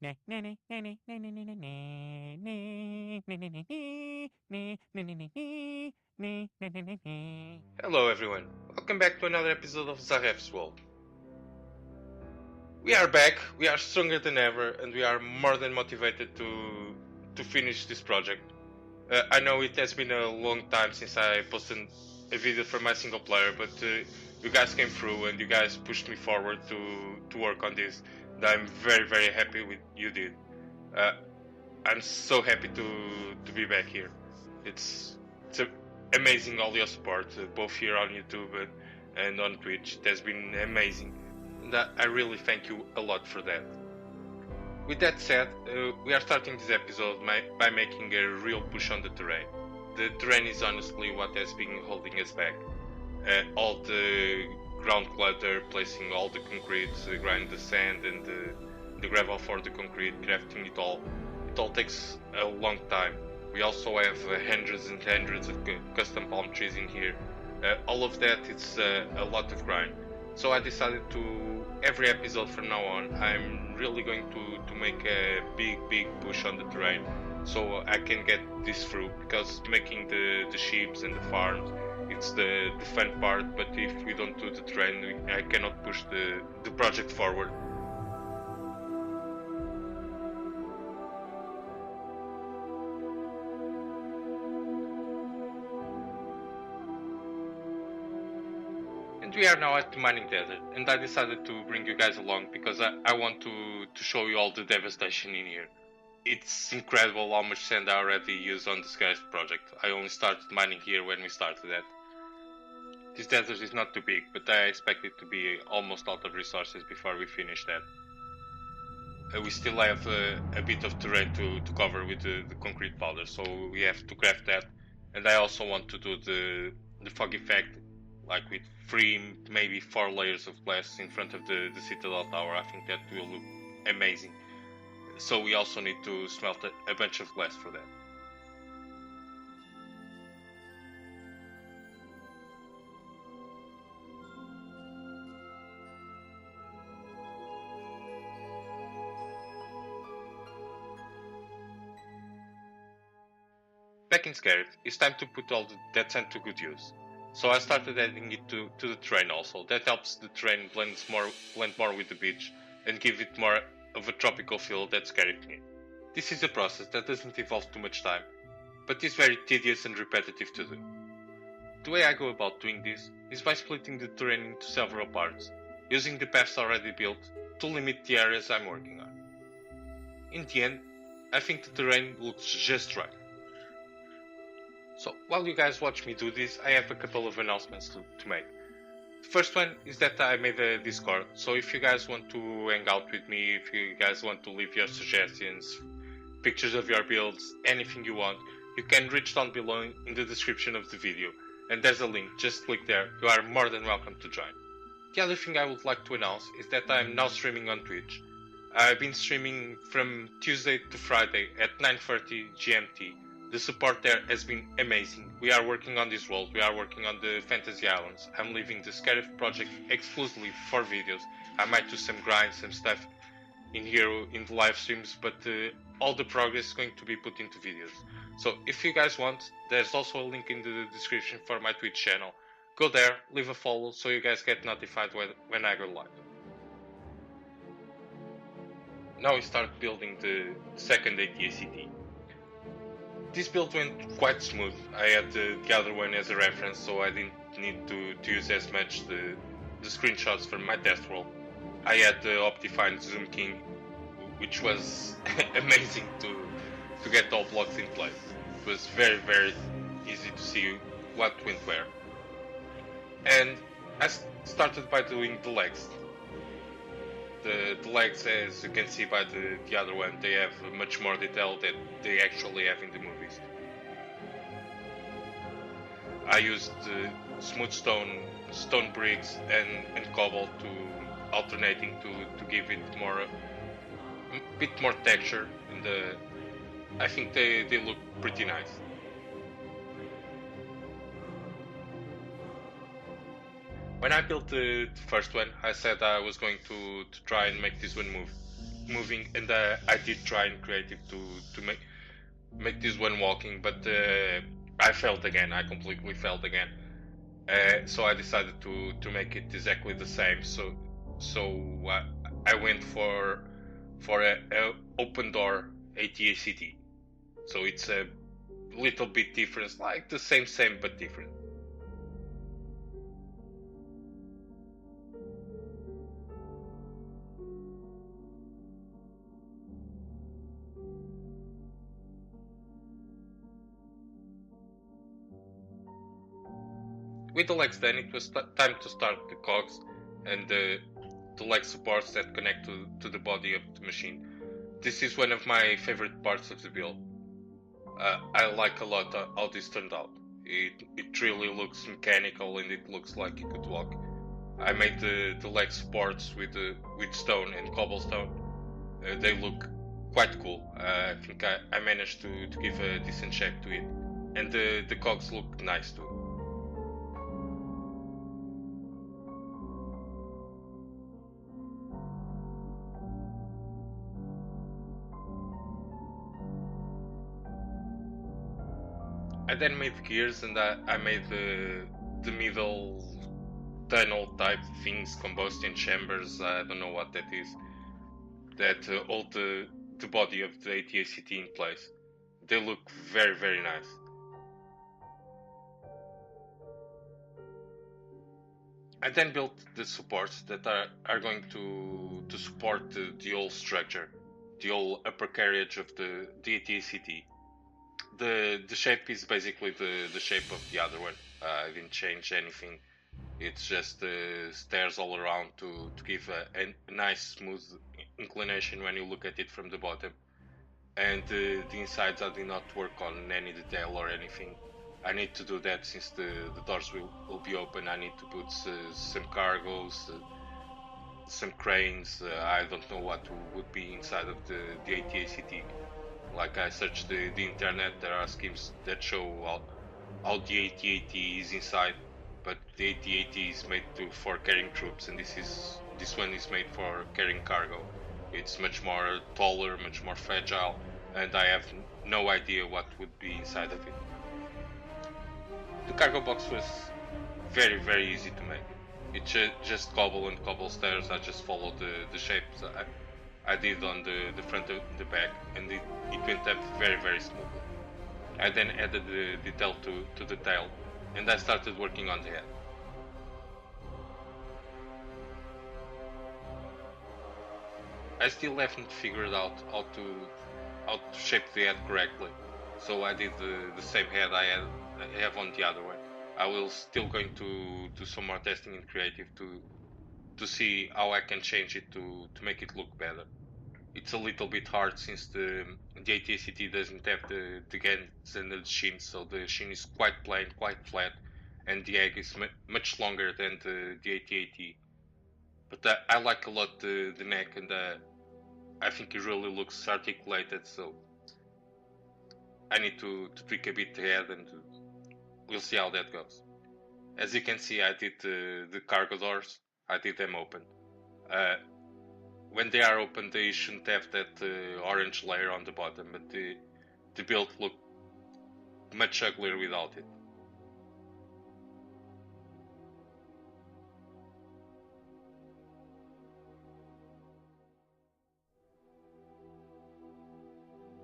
Hello everyone, welcome back to another episode of ZZaRReFF's World. We are back, we are stronger than ever, and we are more than motivated to finish this project. I know it has been a long time since I posted a video for my single player, but you guys came through and you guys pushed me forward to work on this. And I'm very happy with you did. I'm so happy to be back here. It's amazing all your support, both here on YouTube and on Twitch. It has been amazing, and I really thank you a lot for that. With that said, we are starting this episode by making a real push on the terrain. The terrain is honestly what has been holding us back. All the ground clutter, placing all the concrete, grinding the sand and the gravel for the concrete, crafting it all takes a long time. We also have hundreds and hundreds of custom palm trees in here. All of that, it's a lot of grind. So I decided every episode from now on, I'm really going to make a big push on the terrain so I can get this through, because making the sheeps and the farms, it's the fun part, but if we don't do the terrain, I cannot push the project forward. We are now at the mining desert, and I decided to bring you guys along because I want to show you all the devastation in here. It's incredible how much sand I already used on the Scarif project. I only started mining here when we started that. This desert is not too big, but I expect it to be almost out of resources before we finish that. We still have a bit of terrain to cover with the concrete powder, so we have to craft that. And I also want to do the fog effect, like with 3, maybe 4 layers of glass in front of the Citadel Tower. I think that will look amazing. So we also need to smelt a bunch of glass for that. Back in Scarif, it's time to put all that sand to good use. So I started adding it to the terrain also. That helps the terrain blend more with the beach and give it more of a tropical feel that Scarif needs. This is a process that doesn't involve too much time, but is very tedious and repetitive to do. The way I go about doing this is by splitting the terrain into several parts, using the paths already built to limit the areas I'm working on. In the end, I think the terrain looks just right. So, while you guys watch me do this, I have a couple of announcements to make. The first one is that I made a Discord, so if you guys want to hang out with me, if you guys want to leave your suggestions, pictures of your builds, anything you want, you can reach down below in the description of the video, and there's a link, just click there, you are more than welcome to join. The other thing I would like to announce is that I am now streaming on Twitch. I've been streaming from Tuesday to Friday at 9:30 GMT. The support there has been amazing. We are working on this world, we are working on the Fantasy Islands. I'm leaving the Scarif project exclusively for videos. I might do some grinds, some stuff in here in the live streams, but all the progress is going to be put into videos. So if you guys want, there's also a link in the description for my Twitch channel. Go there, leave a follow so you guys get notified when I go live. Now we start building the second ATACT. This build went quite smooth. I had the other one as a reference, so I didn't need to use as much the screenshots from my test world. I had the Optifine Zoom King, which was amazing to get all blocks in place. It was very easy to see what went where. And I started by doing the legs. The legs, as you can see by the other one, they have much more detail that they actually have in the movies. I used smooth stone bricks and cobble alternating to give it a bit more texture. I think they look pretty nice. When I built the first one, I said I was going to try and make this one move. moving, and I did try in creative to make this one walking, but I failed again. I completely failed again. So I decided to make it exactly the same. So I went for a open door ATACT. So it's a little bit different, like the same but different. With the legs done, it was time to start the cogs and the leg supports that connect to the body of the machine. This is one of my favorite parts of the build. I like a lot how this turned out. It really looks mechanical and it looks like it could walk. I made the leg supports with stone and cobblestone. They look quite cool. I think I managed to give a decent shape to it, and the cogs look nice too. I then made gears, and I made the middle tunnel type things, combustion chambers. I don't know what that is. That hold the body of the ATACT in place. They look very nice. I then built the supports that are going to support the whole structure, the whole upper carriage of the ATACT. The shape is basically the shape of the other one. I didn't change anything. It's just stairs all around to give a nice smooth inclination when you look at it from the bottom. And the insides I did not work on any detail or anything. I need to do that since the doors will be open. I need to put some cargos, some cranes. I don't know what would be inside of the ATACT. Like I searched the internet, there are schemes that show how the AT-AT is inside, but the AT-AT is made for carrying troops, and this one is made for carrying cargo. It's much more taller, much more fragile, and I have no idea what would be inside of it. The cargo box was very easy to make. It's just cobble and cobble stairs. I just followed the shapes I did on the front and the back, and it went up very smoothly. I then added the detail to the tail, and I started working on the head. I still haven't figured out how to shape the head correctly, so I did the same head I have on the other one. I will still going to do some more testing in creative to see how I can change it to make it look better. It's a little bit hard since the ATACT doesn't have the guns and the sheen, so the sheen is quite plain, quite flat, and the egg is much longer than the ATAT. But I like a lot the neck, and I think it really looks articulated, so I need to tweak a bit the head, and we'll see how that goes. As you can see, I did the cargo doors. I did them open. When they are open, they shouldn't have that orange layer on the bottom, but the build looked much uglier without it.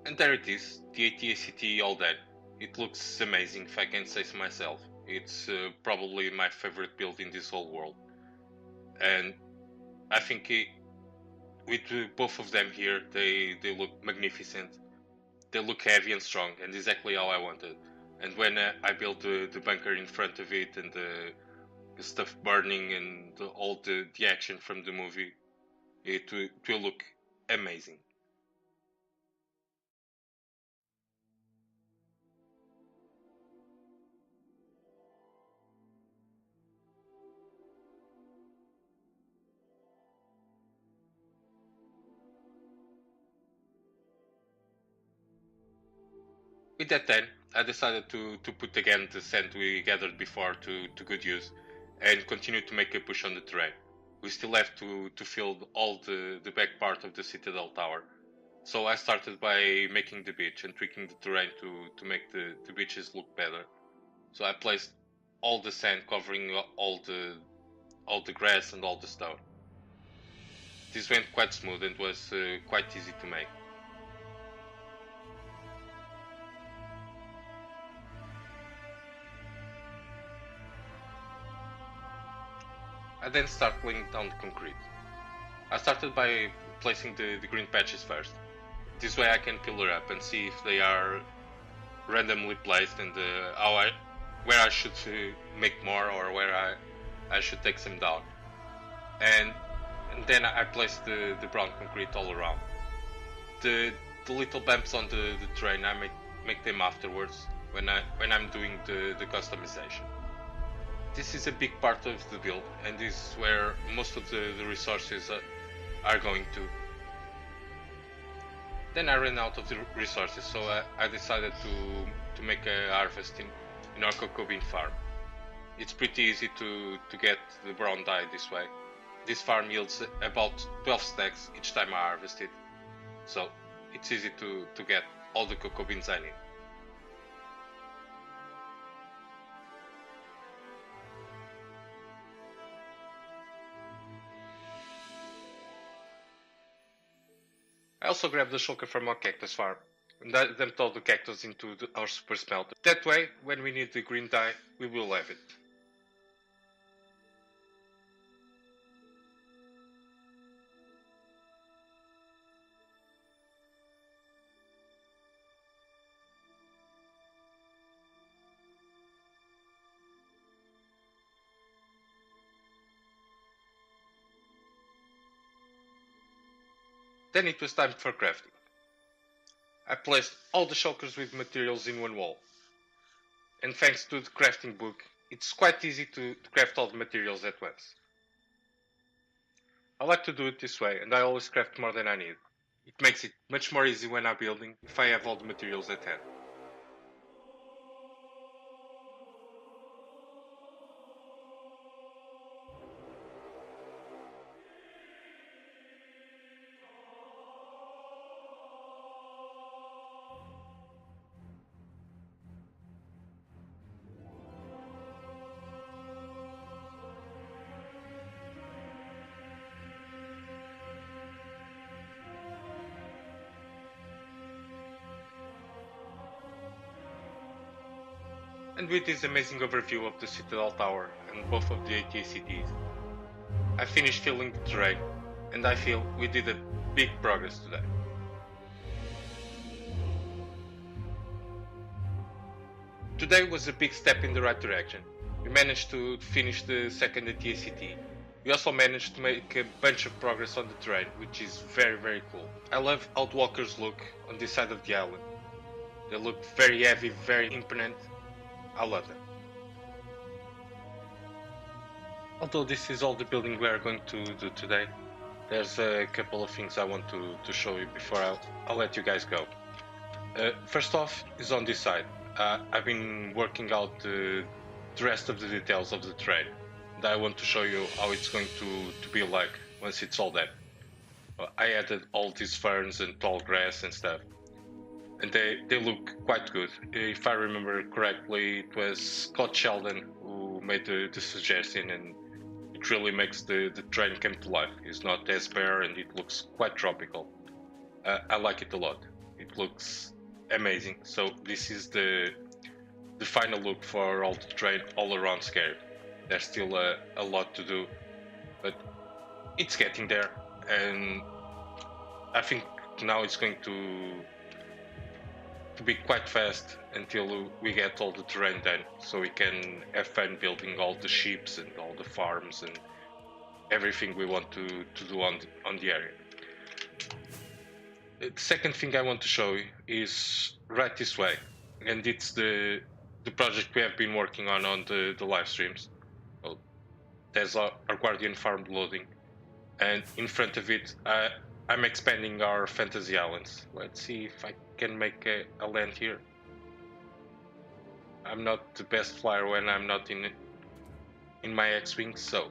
And there it is, the ATACT all dead. It looks amazing, if I can say so myself. It's probably my favorite build in this whole world. And I think with both of them here, they look magnificent. They look heavy and strong, and exactly how I wanted. And when I built the bunker in front of it, and the stuff burning, and all the action from the movie, it will look amazing. With that then, I decided to put again the sand we gathered before to good use, and continue to make a push on the terrain. we still have to fill all the back part of the Citadel Tower. So I started by making the beach and tweaking the terrain to make the beaches look better. So I placed all the sand covering all the grass and all the stone. This went quite smooth and was quite easy to make. I then start laying down the concrete. I started by placing the green patches first. This way I can pillar up and see if they are randomly placed and where I should make more or where I should take some down. And then I place the brown concrete all around. The little bumps on the terrain, I make them afterwards when I'm doing the customization. This is a big part of the build, and this is where most of the resources are going to. Then I ran out of the resources, so I decided to make a harvest in our cocoa bean farm. It's pretty easy to get the brown dye this way. This farm yields about 12 stacks each time I harvest it, so it's easy to get all the cocoa beans I need. I also grabbed the shulker from our cactus farm and dumped all the cactus into our super smelter. That way, when we need the green dye, we will have it. Then it was time for crafting. I placed all the shulkers with materials in one wall. And thanks to the crafting book, it's quite easy to craft all the materials at once. I like to do it this way, and I always craft more than I need. It makes it much more easy when I'm building if I have all the materials at hand. And with this amazing overview of the Citadel Tower and both of the AT-ACTs, I finished filling the terrain, and I feel we did a big progress today. Today was a big step in the right direction. We managed to finish the second AT-ACT. We also managed to make a bunch of progress on the terrain, which is very cool. I love how the walkers look on this side of the island. They look very heavy, very imponent. I love them. Although this is all the building we are going to do today, there's a couple of things I want to show you before I'll let you guys go. First off is on this side. I've been working out the rest of the details of the terrain, and I want to show you how it's going to be like once it's all done. I added all these ferns and tall grass and stuff, and they look quite good. If I remember correctly, it was Scott Sheldon who made the suggestion, and it really makes the terrain come to life. It's not as bare and it looks quite tropical. I like it a lot. It looks amazing. So this is the final look for all the terrain all around Scarif. There's still a lot to do, but it's getting there, and I think now it's going to be quite fast until we get all the terrain done, so we can have fun building all the ships and all the farms and everything we want to do on the area. The second thing I want to show you is right this way, and it's the project we have been working on the live streams. Well, there's our Guardian farm loading, and in front of it I'm expanding our fantasy islands. Let's see if I can make a land here. I'm not the best flyer when I'm not in my X-Wing, so